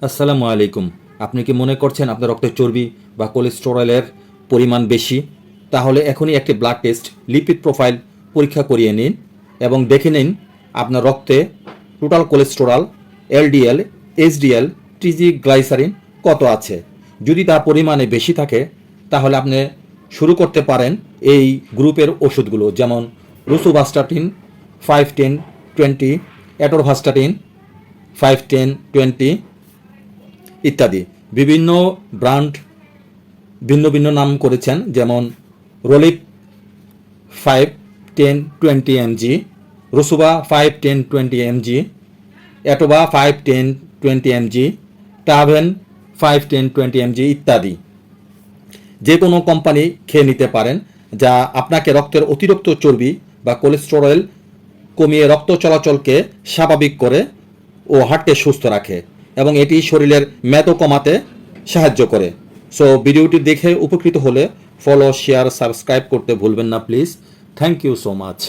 আসসালামু আলাইকুম। আপনি কি মনে করছেন আপনার রক্তে চর্বি বা কোলেস্টেরলের পরিমাণ বেশি? তাহলে এখনই একটি ব্লাড টেস্ট লিপিড প্রোফাইল পরীক্ষা করিয়ে নিন এবং দেখে নিন আপনার রক্তে total cholesterol, LDL, HDL, triglyceride কত আছে। যদি তা পরিমাণে বেশি থাকে তাহলে আপনি শুরু করতে পারেন এই গ্রুপের ওষুধগুলো, যেমন রোসুভাস্টাটিন 5-10-20, অ্যাটোরভাস্টাটিন 5-10-20 ইত্যাদি। বিভিন্ন ব্র্যান্ড ভিন্ন ভিন্ন নাম করেছেন, যেমন রোলিপ 5-10-20 mg, রসুবা 5-10-20 mg, Atova 5-10-20 mg, টাভেন 5-10-20 mg ইত্যাদি। যে কোনো কোম্পানি খেয়ে নিতে পারেন, যা আপনাকে রক্তের অতিরিক্ত চর্বি বা কোলেস্টেরল কমিয়ে রক্ত চলাচলকে স্বাভাবিক করে ও হার্টকে সুস্থ রাখে এবং এটি শরীরের মেদও কমাতে সাহায্য করে। সো ভিডিওটি দেখে উপকৃত হলে ফলো, শেয়ার, সাবস্ক্রাইব করতে ভুলবেন না please. Thank you so much.